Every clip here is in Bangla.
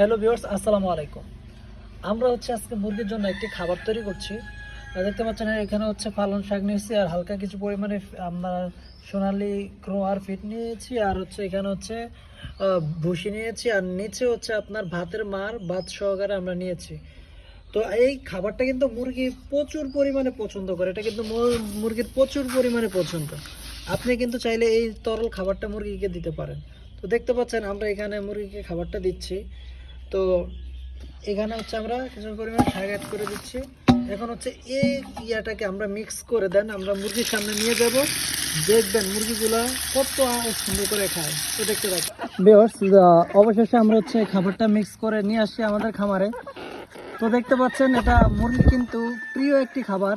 হ্যালো ভিউয়ার্স, আসসালামু আলাইকুম। আমরা আজকে মুরগির জন্য একটি খাবার তৈরি করছি। দেখতে পাচ্ছেন এখানে পালং শাক নিয়েছি আর হালকা কিছু পরিমাণে আমরা সোনালি গ্রোয়ার ফিট নিয়েছি আর এখানে ভুসি নিয়েছি আর নিচে আপনার ভাতের মার ভাত সহকারে আমরা নিয়েছি। তো এই খাবারটা কিন্তু মুরগি প্রচুর পরিমাণে পছন্দ করে, এটা কিন্তু মুরগির প্রচুর পরিমাণে পছন্দ। আপনি কিন্তু চাইলে এই তরল খাবারটা মুরগিকে দিতে পারেন। তো দেখতে পাচ্ছেন আমরা এখানে মুরগিকে খাবারটা দিচ্ছি। তো এখানে আমরা কিছু পরিমাণ শাক অ্যাড করে দিচ্ছি। এখন এই ইয়াটাকে আমরা মিক্স করে দেন আমরা মুরগির সামনে নিয়ে যাব, দেখবেন মুরগিগুলো কত সুন্দর করে খায়। তো দেখতে পাচ্ছি ভিউয়ার্স, অবশেষে আমরা খাবারটা মিক্স করে নিয়ে আসছি আমাদের খামারে। তো দেখতে পাচ্ছেন এটা মুরগি কিন্তু প্রিয় একটি খাবার।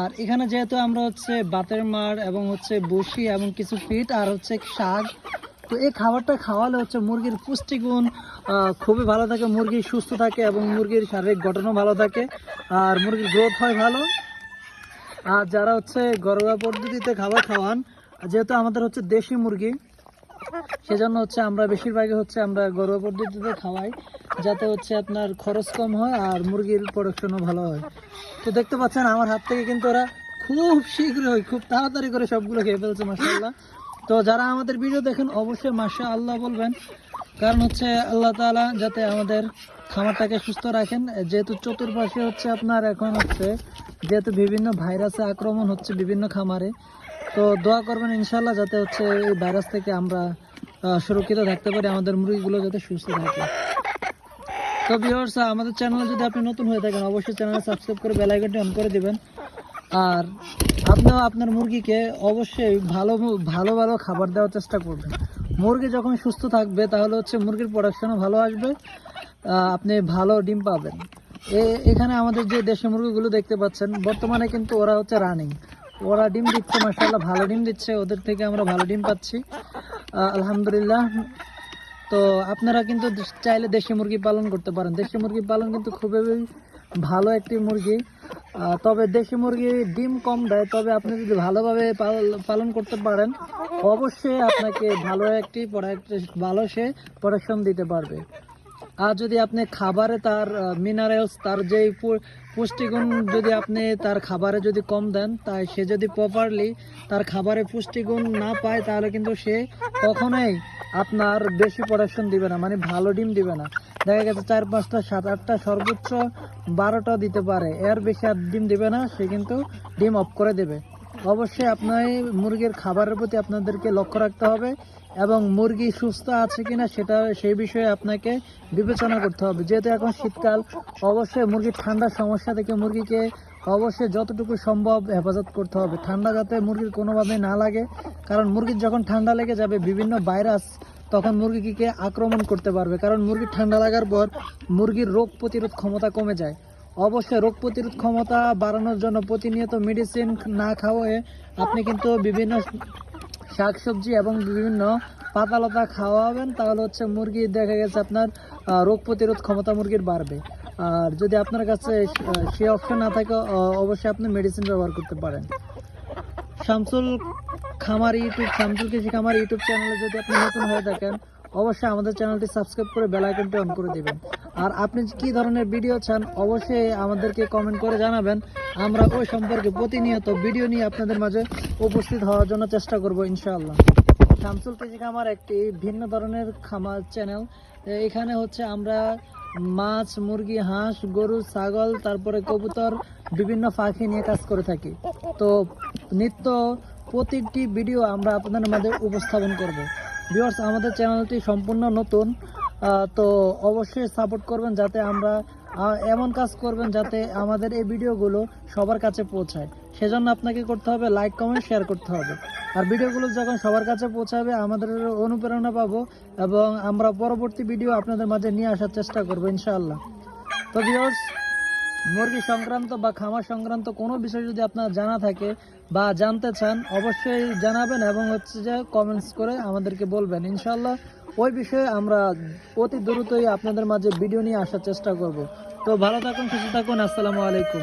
আর এখানে যেহেতু আমরা ভাতের মাড় এবং বসি এবং কিছু ফিট আর শাক, তো এই খাবারটা খাওয়ালে মুরগির পুষ্টিগুণ খুবই ভালো থাকে, মুরগি সুস্থ থাকে এবং মুরগির শারীরিক গঠনও ভালো থাকে আর মুরগির গ্রোথ হয় ভালো। আর যারা ঘরোয়া পদ্ধতিতে খাবার খাওয়ান, যেহেতু আমাদের দেশি মুরগি, সেজন্য আমরা বেশিরভাগই আমরা ঘরোয়া পদ্ধতিতে খাওয়াই, যাতে আপনার খরচ কম হয় আর মুরগির প্রোডাকশনও ভালো হয়। তো দেখতে পাচ্ছেন আমার হাত থেকে কিন্তু ওরা খুব শীঘ্রই খুব তাড়াতাড়ি করে সবগুলো খেয়ে ফেলছে, মাশাআল্লাহ। তো যারা আমাদের ভিডিও দেখেন অবশ্যই মাশাআল্লাহ বলবেন, কারণ আল্লাহ তাআলা যাতে আমাদের খামারটাকে সুস্থ রাখেন। যেহেতু চতুর্পাশে আপনার এখন যেহেতু বিভিন্ন ভাইরাসে আক্রমণ হচ্ছে বিভিন্ন খামারে, তো দোয়া করবেন ইনশাআল্লাহ যাতে এই ভাইরাস থেকে আমরা সুরক্ষিত থাকতে পারি, আমাদের মুরগিগুলো যাতে সুস্থ থাকে। তো ভিউয়ার্স, আমাদের চ্যানেলে যদি আপনি নতুন হয়ে থাকেন অবশ্যই চ্যানেল সাবস্ক্রাইব করে বেল আইকনটি অন করে দিবেন। আর আপনিও আপনার মুরগিকে অবশ্যই ভালো ভালো খাবার দেওয়ার চেষ্টা করবেন। মুরগি যখন সুস্থ থাকবে তাহলে মুরগির প্রোডাকশনও ভালো আসবে, আপনি ভালো ডিম পাবেন। এখানে আমাদের যে দেশি মুরগিগুলো দেখতে পাচ্ছেন বর্তমানে কিন্তু ওরা রানিং, ওরা ডিম দিচ্ছে, মাশাআল্লাহ ভালো ডিম দিচ্ছে, ওদের থেকে আমরা ভালো ডিম পাচ্ছি আলহামদুলিল্লাহ। তো আপনারা কিন্তু চাইলে দেশি মুরগি পালন করতে পারেন। দেশি মুরগি পালন কিন্তু খুবই ভালো একটি মুরগি, তবে দেশি মুরগি ডিম কম দেয়, তবে আপনি যদি ভালোভাবে পালন করতে পারেন অবশ্যই আপনাকে ভালো সে প্রোডাকশন দিতে পারবে। আর যদি আপনি খাবারে তার মিনারেলস, তার যেই পুষ্টিগুণ যদি আপনি তার খাবারে যদি কম দেন, তাই সে যদি প্রপারলি তার খাবারে পুষ্টিগুণ না পায় তাহলে কিন্তু সে কখনোই আপনার বেশি প্রোডাকশন দিবে না, মানে ভালো ডিম দিবে না। দেখা গেছে 4, 5টা, 7, 8টা, সর্বোচ্চ 12টা দিতে পারে, এর বেশি আর ডিম দিবে না, সে কিন্তু ডিম অফ করে দেবে। অবশ্যই আপনার মুরগির খাবারের প্রতি আপনাদেরকে লক্ষ্য রাখতে হবে এবং মুরগি সুস্থ আছে কিনা সেই বিষয়ে আপনাকে বিবেচনা করতে হবে। যেহেতু এখন শীতকাল, অবশ্যই মুরগির ঠান্ডার সমস্যা থেকে মুরগিকে অবশ্যই যতটুকু সম্ভব হেফাজত করতে হবে, ঠান্ডা যাতে মুরগির কোনোভাবে না লাগে। কারণ মুরগির যখন ঠান্ডা লেগে যাবে বিভিন্ন ভাইরাস তখন মুরগিকে আক্রমণ করতে পারবে, কারণ মুরগির ঠান্ডা লাগার পর মুরগির রোগ প্রতিরোধ ক্ষমতা কমে যায়। অবশ্যই রোগ প্রতিরোধ ক্ষমতা বাড়ানোর জন্য প্রতিনিয়ত মেডিসিন না খাওয়ায় আপনি কিন্তু বিভিন্ন শাকসবজি এবং বিভিন্ন পাতালতা খাওয়াবেন, তাহলে মুরগি দেখা গেছে আপনার রোগ প্রতিরোধ ক্ষমতা মুরগির বাড়বে। আর যদি আপনার কাছে সে অপশন না থাকে অবশ্যই আপনি মেডিসিন ব্যবহার করতে পারেন। শামসুল কৃষি খামার ইউটিউব চ্যানেলে যদি আপনি নতুন হয়ে থাকেন অবশ্যই আমাদের চ্যানেলটি সাবস্ক্রাইব করে বেল আইকনটি অন করে দিবেন। আর আপনি কি ধরনের ভিডিও চান অবশ্যই আমাদেরকে কমেন্ট করে জানাবেন, আমরা ওই সম্পর্কে প্রতিনিয়ত ভিডিও নিয়ে আপনাদের মাঝে উপস্থিত হওয়ার জন্য চেষ্টা করব ইনশাআল্লাহ। শামসুল কৃষি খামার একটি ভিন্ন ধরনের খামার চ্যানেল। এখানে আমরা মাছ, মুরগি, হাঁস, গরু, ছাগল, তারপরে কবুতর, বিভিন্ন পাখি নিয়ে কাজ করে থাকি। তো নিত্য প্রতিটি ভিডিও আমরা আপনাদের মাঝে উপস্থাপন করব। ভিউয়ার্স, আমাদের চ্যানেলটি সম্পূর্ণ নতুন, তো অবশ্যই সাপোর্ট করবেন, যাতে আমরা এমন কাজ করবেন যাতে আমাদের এই ভিডিওগুলো সবার কাছে পৌঁছায়। সেজন্য আপনাকে করতে হবে লাইক, কমেন্ট, শেয়ার করতে হবে। আর ভিডিওগুলো যখন সবার কাছে পৌঁছাবে আমাদের অনুপ্রেরণা পাবো এবং আমরা পরবর্তী ভিডিও আপনাদের মাঝে নিয়ে আসার চেষ্টা করবো ইনশাআল্লাহ। তো ভিউয়ার্স, মুরগি সংক্রান্ত বা খামার সংক্রান্ত কোনো বিষয় যদি আপনার জানা থাকে বা জানতে চান অবশ্যই জানাবেন এবং যে কমেন্টস করে আমাদেরকে বলবেন, ইনশাআল্লাহ ওই বিষয়ে আমরা অতি দ্রুতই আপনাদের মাঝে ভিডিও নিয়ে আসার চেষ্টা করব। তো ভালো থাকুন, সুস্থ থাকুন, আসসালামু আলাইকুম।